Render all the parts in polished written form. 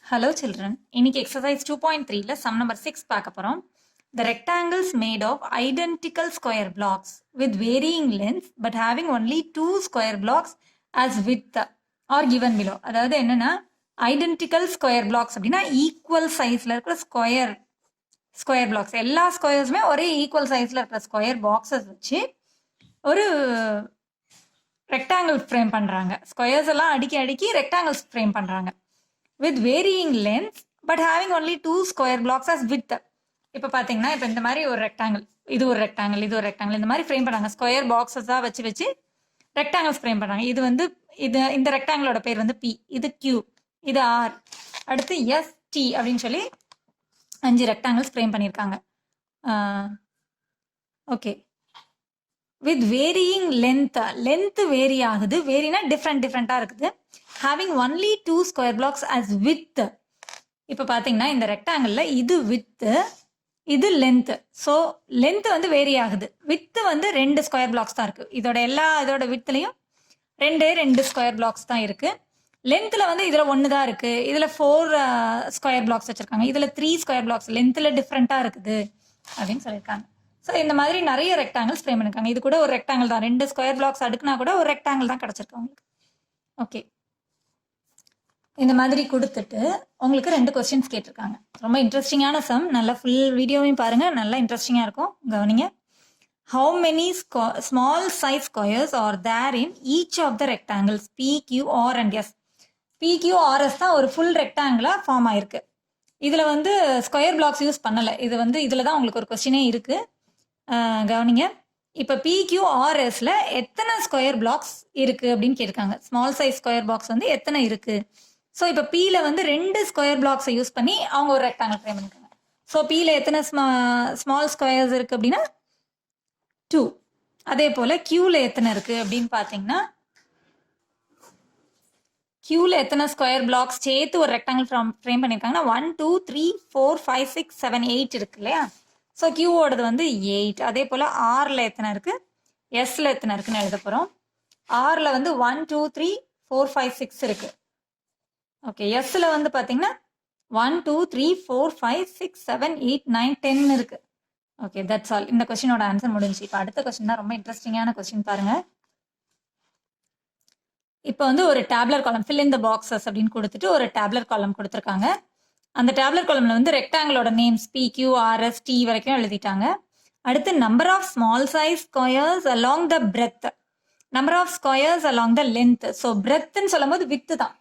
Hello children. இன்னைக்கு exercise 2.3ல sum number 6 பார்க்க போறோம். The rectangles made of identical square blocks with varying lengths but having only two square blocks as width are given below. அதாவது என்னன்னா identical square blocks அப்படின்னா equal sizeல இருக்கிற square blocks. எல்லா ஸ்கொயர்ஸுமே ஒரே equal sizeல இருக்கிற square boxes வச்சு ஒரு ரெக்டாங்கிள் ஃப்ரேம் பண்றாங்க. ஸ்கொயர்ஸ் எல்லாம் அடுக்கி ரெக்டாங்கிள்ஸ் ஃப்ரேம் பண்றாங்க. with varying lengths but having only two square blocks as width. இப்போ பார்த்தீங்கன்னா இப்போ இந்த மாதிரி ஒரு ரெக்டாங்கிள், இது ஒரு ரெக்டாங்கிள், இது ஒரு ரெக்டாங்கிள், இந்த மாதிரி ஃப்ரேம் பண்ணாங்க. ஸ்கொயர் பாக்ஸஸாக வச்சு ரெக்டாங்கிள்ஸ் ஃப்ரேம் பண்ணாங்க. இந்த ரெக்டாங்கிளோட பேர் வந்து பி, இது கியூ, இது ஆர், அடுத்து எஸ் டி அப்படின்னு சொல்லி 5 ரெக்டாங்கிள்ஸ் ஃப்ரேம் பண்ணியிருக்காங்க. Okay, with varying length vary ஆகுது. வேரினா டிஃப்ரெண்ட்டாக இருக்குது. having only two square blocks as width. இப்போ பார்த்தீங்கன்னா இந்த ரெக்டாங்கிளில் இது வித்து, இது லென்த். ஸோ லென்த் வந்து வேரி ஆகுது. வித்து வந்து 2 ஸ்கொயர் பிளாக்ஸ் தான் இருக்குது. இதோட வித்துலையும் ரெண்டு ஸ்கொயர் பிளாக்ஸ் தான் இருக்குது. லென்த்தில் வந்து இதில் 1 தான் இருக்குது. இதில் 4 ஸ்கொயர் பிளாக்ஸ் வச்சுருக்காங்க. இதில் 3 ஸ்கொயர் பிளாக்ஸ் லென்த்தில் டிஃப்ரெண்ட்டாக இருக்குது அப்படின்னு சொல்லியிருக்காங்க. ஸோ இந்த மாதிரி நிறைய ரெக்டாங்கிள்ஸ் ஃப்ரேம் பண்ணியிருக்காங்க. இது கூட ஒரு ரெக்டாங்கிள் தான். 2 ஸ்கொயர் பிளாக்ஸ் அடுக்குனா கூட ஒரு ரெக்டாங்கிள் தான் கிடச்சிருக்கு உங்களுக்கு. ஓகே, இந்த மாதிரி கொடுத்துட்டு உங்களுக்கு 2 கொஸ்டின்ஸ் கேட்டிருக்காங்க. ரொம்ப இன்ட்ரெஸ்டிங்கான சம். நல்லா ஃபுல் வீடியோவையும் பாருங்க, நல்லா இன்ட்ரெஸ்டிங்காக இருக்கும். கவனிங்க. How many small size squares are there in each of the rectangles P Q R and S. P Q R S தான் ஒரு ஃபுல் ரெக்டாங்கிளாக ஃபார்ம் ஆயிருக்கு. இதில் வந்து ஸ்கொயர் பிளாக்ஸ் யூஸ் பண்ணலை. இதில் தான் உங்களுக்கு ஒரு கொஸ்டினே இருக்குது. கவனிங்க. இப்போ PQRSல எத்தனை ஸ்கொயர் பிளாக்ஸ் இருக்குது அப்படின்னு கேட்டிருக்காங்க. ஸ்மால் சைஸ் ஸ்கொயர் பாக்ஸ் வந்து எத்தனை இருக்குது. ஸோ இப்போ Pல வந்து 2 ஸ்கொயர் பிளாக்ஸை யூஸ் பண்ணி அவங்க ஒரு ரெக்டாங்கிள் ஃப்ரேம் பண்ணிருக்காங்க. ஸோ Pல எத்தனை ஸ்மால் ஸ்கொயர்ஸ் இருக்குது அப்படின்னா 2. அதே போல் Qல எத்தனை இருக்குது அப்படின்னு பார்த்தீங்கன்னா Qல எத்தனை ஸ்கொயர் பிளாக்ஸ் சேர்த்து ஒரு ரெக்டாங்கிள் ஃப்ரேம் பண்ணியிருக்காங்கன்னா 1 2 3 4 5 6 7 8 இருக்கு இல்லையா. ஸோ கியூவோடது வந்து 8. அதே போல் ஆரில் எத்தனை இருக்குது, எஸ்ல எத்தனை இருக்குன்னு எழுத போகிறோம். ஆரில் வந்து 1 2 3 4 5 6 இருக்குது. ஓகே, எஸ்ல வந்து பார்த்தீங்கன்னா 1 2 3 4 5 6 7 8 9 10 இருக்குது. Okay, that's all. இந்த கொஸ்டினோட ஆன்சர் முடிஞ்சு. இப்போ அடுத்த கொஸ்டின் தான் ரொம்ப இன்ட்ரெஸ்டிங்கான கொஸ்டின் பாருங்க. இப்போ வந்து ஒரு டேப்லர் காலம் ஃபில் இன் த பாக்ஸஸ் அப்படின்னு கொடுத்துட்டு ஒரு டேப்லர் காலம் கொடுத்துருக்காங்க. அந்த டேப்லர் காலம்ல வந்து ரெக்டாங்கிளோட நேம்ஸ் PQRS T வரைக்கும் எழுதிட்டாங்க. அடுத்து number of small size squares along the breadth, number of squares along the length. So பிரெத்ன்னு சொல்லும் போது வித்து தான்,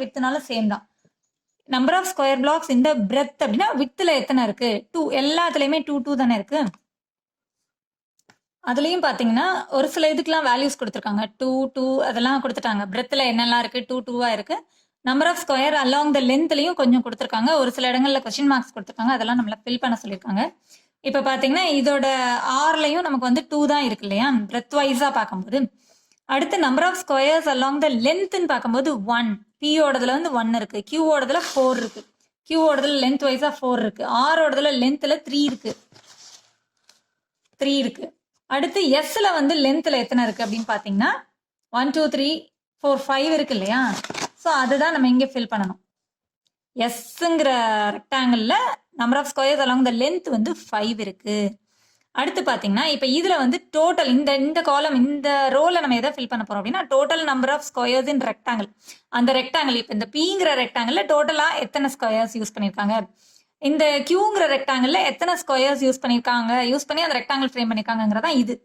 வித்துனால சேம் தான். நம்பர் ஆஃப் ஸ்கொயர் பிளாக்ஸ் இந்த பிரெத் அப்படின்னா வித்துல எத்தனை இருக்கு, 2. எல்லாத்துலயுமே 2 2 தானே இருக்கு. அதுலயும் பாத்தீங்கன்னா ஒரு சில இதுக்கெல்லாம் வேல்யூஸ் கொடுத்துருக்காங்க. 2 2 அதெல்லாம் கொடுத்துட்டாங்க. பிரெத்ல என்னெல்லாம் இருக்கு, 2 2 இருக்கு. Number of square along the லென்த்லையும் கொஞ்சம் கொடுத்துருக்காங்க. ஒரு சில இடங்கள்ல கொஸ்டின் மார்க்ஸ் கொடுத்துருக்காங்க. அதெல்லாம் நம்மள ஃபில் பண்ண சொல்லியிருக்காங்க. இப்போ பார்த்தீங்கன்னா இதோட ஆர்லையும் நமக்கு வந்து 2 தான் இருக்கு இல்லையா, பிரெத் வைஸா பார்க்கும்போது. அடுத்து number of squares along the லென்த்ன்னு பார்க்கும்போது 1. பியோடதுல வந்து 1 இருக்கு, கியூவோடதுல 4 இருக்கு. கியூவோடதுல லென்த் வைஸா 4 இருக்கு. ஆரோடதுல லென்த்ல 3 இருக்கு. அடுத்து எஸ்ல வந்து லென்த்ல எத்தனை இருக்கு அப்படின்னு பார்த்தீங்கன்னா 1 2 3 4 5 இருக்கு இல்லையா. ஸோ அதுதான் நம்ம இங்கே ஃபில் பண்ணணும். எஸ்ங்கிற ரெக்டாங்கிளில் number of squares along the length வந்து 5 இருக்கு. அடுத்து பார்த்தீங்கன்னா இப்போ இதில் வந்து டோட்டல் இந்த காலம் இந்த ரோல நம்ம எதை ஃபில் பண்ண போறோம் அப்படின்னா total number of squares in rectangle. அந்த ரெக்டாங்கிள் இப்போ இந்த பிங்கிற ரெக்டாங்கிளில் டோட்டலாக எத்தனை ஸ்கொயர்ஸ் யூஸ் பண்ணியிருக்காங்க, இந்த கியூங்கிற ரெக்டாங்கிளில் எத்தனை ஸ்கொயர்ஸ் யூஸ் பண்ணி அந்த ரெக்டாங்கிள் ஃப்ரேம் பண்ணியிருக்காங்கிறதா இது.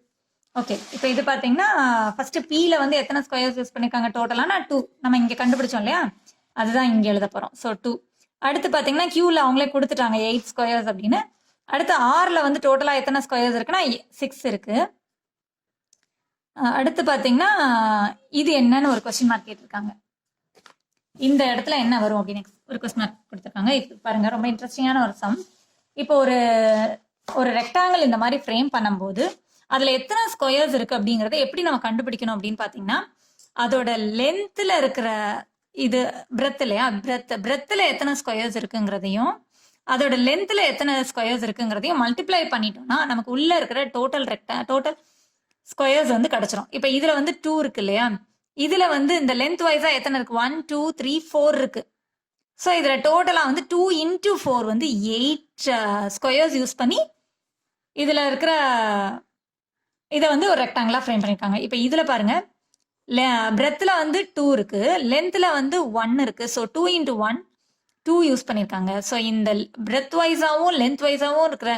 ஓகே, இப்போ இது பார்த்தீங்கன்னா ஃபர்ஸ்ட் Pல வந்து எத்தனை ஸ்கொயர்ஸ் யூஸ் பண்ணியிருக்காங்க டோட்டலானா 2. நம்ம இங்கே கண்டுபிடிச்சோம் இல்லையா, அதுதான் இங்கே எழுத போகிறோம். ஸோ 2. அடுத்து பார்த்தீங்கன்னா Qல அவங்களே கொடுத்துட்டாங்க 8 ஸ்கொயர்ஸ் அப்படின்னு. அடுத்து ஆரில் வந்து டோட்டலாக எத்தனை ஸ்கொயர்ஸ் இருக்குன்னா 6 இருக்கு. அடுத்து பார்த்தீங்கன்னா இது என்னன்னு ஒரு கொஸ்டின் மார்க் கேட்டிருக்காங்க. இந்த இடத்துல என்ன வரும் அப்படின்னு ஒரு கொஸ்டின் மார்க் கொடுத்துருக்காங்க. இப்போ பாருங்க, ரொம்ப இன்ட்ரெஸ்டிங்கான ஒரு சம். இப்போ ஒரு ரெக்டாங்கிள் இந்த மாதிரி ஃப்ரேம் பண்ணும்போது அதுல எத்தனை ஸ்கொயர்ஸ் இருக்கு அப்படிங்கறத எப்படி நம்ம கண்டுபிடிக்கணும் அப்படின்னு பாத்தீங்கன்னா அதோட லென்த்ல இருக்கிற இது பிரெத் இல்லையா, பிரெத்ல எத்தனை ஸ்கொயர்ஸ் இருக்குங்கிறதையும் அதோட லென்த்ல எத்தனை ஸ்கொயர்ஸ் இருக்குங்கிறதையும் மல்டிப்ளை பண்ணிட்டோம்னா நமக்கு உள்ள இருக்கிற டோட்டல் ஸ்கொயர்ஸ் வந்து கிடைச்சிரும். இப்போ இதுல வந்து 2 இருக்கு இல்லையா, இதுல வந்து இந்த லென்த் வைஸா எத்தனை இருக்கு, 1 2 3 4 இருக்கு. ஸோ இதில் டோட்டலாக வந்து 2 into 4 வந்து 8 ஸ்கொயர்ஸ் யூஸ் பண்ணி இதில் இருக்கிற இதை வந்து ஒரு ரெக்டாங்கிளாக ஃப்ரேம் பண்ணியிருக்காங்க. இப்போ இதில் பாருங்கள், பிரெத்தில் வந்து 2 இருக்குது, லென்த்தில் வந்து 1 இருக்குது. ஸோ 2 into 1 2 யூஸ் பண்ணியிருக்காங்க. ஸோ இந்த பிரெத் வைஸாகவும் லென்த் வைஸாகவும் இருக்கிற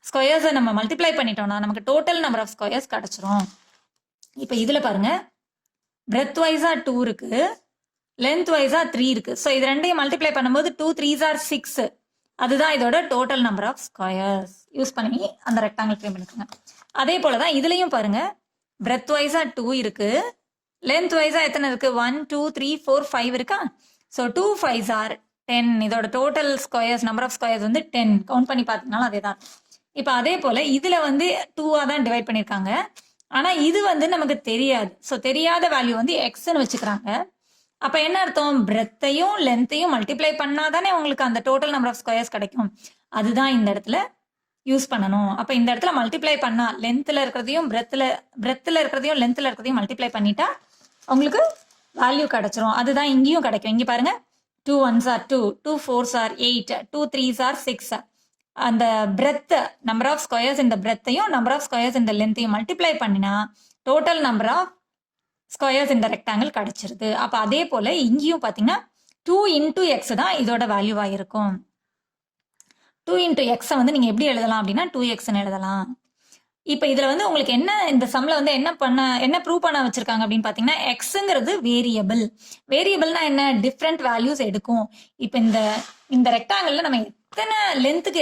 ஸ்கொயர்ஸை நம்ம மல்டிப்ளை பண்ணிட்டோம்னா நமக்கு டோட்டல் நம்பர் ஆஃப் ஸ்கொயர்ஸ் கிடச்சிரும். இப்போ இதில் பாருங்கள், பிரெத் வைஸாக 2 இருக்குது, லென்த் வைஸாக 3 இருக்குது. ஸோ இது ரெண்டையும் மல்டிப்ளை பண்ணும்போது 2 3s are 6. அதுதான் இதோட total number of squares use பண்ணி அந்த ரெக்டாங்கிள் ஃப்ரேம் பண்ணிருக்காங்க. அதே போல தான் இதுலேயும் பாருங்கள், பிரெத் வைஸாக 2 இருக்குது, லென்த் வைஸாக எத்தனை இருக்குது? 1 2 3 4 5 இருக்கா? So 2 5s are 10. இதோட total squares number of squares வந்து 10. கவுண்ட் பண்ணி பார்த்தீங்கனாலும் அதே தான். இப்போ அதே போல் இதில் வந்து 2ஆக தான் டிவைட் பண்ணியிருக்காங்க. ஆனால் இது வந்து நமக்கு தெரியாது. ஸோ தெரியாத வேல்யூ வந்து எக்ஸ்ன்னு வச்சுக்கிறாங்க. அப்போ என்ன அர்த்தம்? பிரெத்தையும் லென்த்தையும் மல்டிப்ளை பண்ணால் தானே உங்களுக்கு அந்த டோட்டல் நம்பர் ஆஃப் ஸ்கொயர்ஸ் கிடைக்கும். அதுதான் இந்த இடத்துல யூஸ் பண்ணணும். அப்போ இந்த இடத்துல மல்டிப்ளை பண்ணால் லென்த்தில் இருக்கிறதையும் பிரெத்தில் இருக்கிறதையும் லென்த்தில் இருக்கிறதையும் மல்டிப்ளை பண்ணிட்டா உங்களுக்கு வேல்யூ கிடைச்சிரும். அதுதான் இங்கேயும் கிடைக்கும். இங்கே பாருங்கள், 2 1s are 2, 2 4s are 8, 2 3s are 6. அந்த பிரெத் நம்பர் ஆஃப் ஸ்கொயர்ஸ் இந்த பிரெத்தையும் நம்பர் ஆஃப் ஸ்கொயர்ஸ் இந்த லென்த்தையும் மல்டிப்ளை பண்ணினா டோட்டல் நம்பர் ஆஃப் ஸ்கொயர்ஸ் இந்த ரெக்டாங்கிள் கிடைச்சிருது. அப்போ அதே போல் இங்கேயும் பார்த்தீங்கன்னா 2 into x தான் இதோட வேல்யூவாக இருக்கும். 2 into x வந்து நீங்கள் எப்படி எழுதலாம் அப்படின்னா 2xன்னு எழுதலாம். இப்போ இதில் வந்து உங்களுக்கு என்ன இந்த சம்மில் வந்து என்ன ப்ரூவ் பண்ண வச்சுருக்காங்க அப்படின்னு பார்த்தீங்கன்னா, எக்ஸுங்கிறது வேரியபிள். வேரியபிள்னா என்ன? டிஃப்ரெண்ட் வேல்யூஸ் எடுக்கும். இப்போ இந்த ரெக்டாங்கிளில் நம்ம எத்தனை லென்த்துக்கு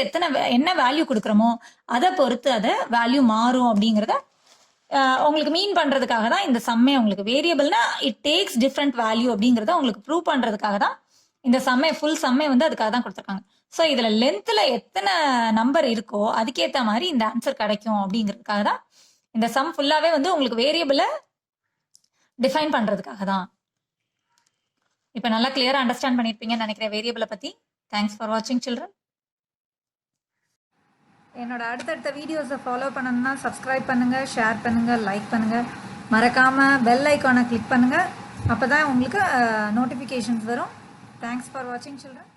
என்ன வேல்யூ கொடுக்குறோமோ அதை பொறுத்து அதை வேல்யூ மாறும் அப்படிங்கிறத உங்களுக்கு மீன் பண்ணுறதுக்காக தான் இந்த சம்மே. உங்களுக்கு வேரியபிள்னா இட் டேக்ஸ் டிஃப்ரெண்ட் வேல்யூ அப்படிங்கிறத உங்களுக்கு ப்ரூவ் பண்ணுறதுக்காக தான் இந்த சம்மே, ஃபுல் சம்மே வந்து அதுக்காக தான் கொடுத்துருக்காங்க. ஸோ இதில் லென்த்தில் எத்தனை நம்பர் இருக்கோ அதுக்கேற்ற மாதிரி இந்த ஆன்சர் கிடைக்கும் அப்படிங்கிறதுக்காக தான் இந்த சம் ஃபுல்லாகவே வந்து உங்களுக்கு வேரியபிளை டிஃபைன் பண்ணுறதுக்காக தான். இப்போ நல்லா கிளியராக அண்டர்ஸ்டாண்ட் பண்ணியிருப்பீங்கன்னு நினைக்கிறேன் வேரியபிளை பற்றி. தேங்க்ஸ் ஃபார் வாட்சிங் சில்ட்ரன். என்னோட அடுத்தடுத்த வீடியோஸை ஃபாலோ பண்ணணும்னா சப்ஸ்கிரைப் பண்ணுங்கள், ஷேர் பண்ணுங்கள், லைக் பண்ணுங்கள், மறக்காமல் பெல் ஐக்கானை கிளிக் பண்ணுங்கள். அப்போ தான் உங்களுக்கு நோட்டிஃபிகேஷன்ஸ் வரும். தேங்க்ஸ் ஃபார் வாட்சிங் சில்ட்ரன்.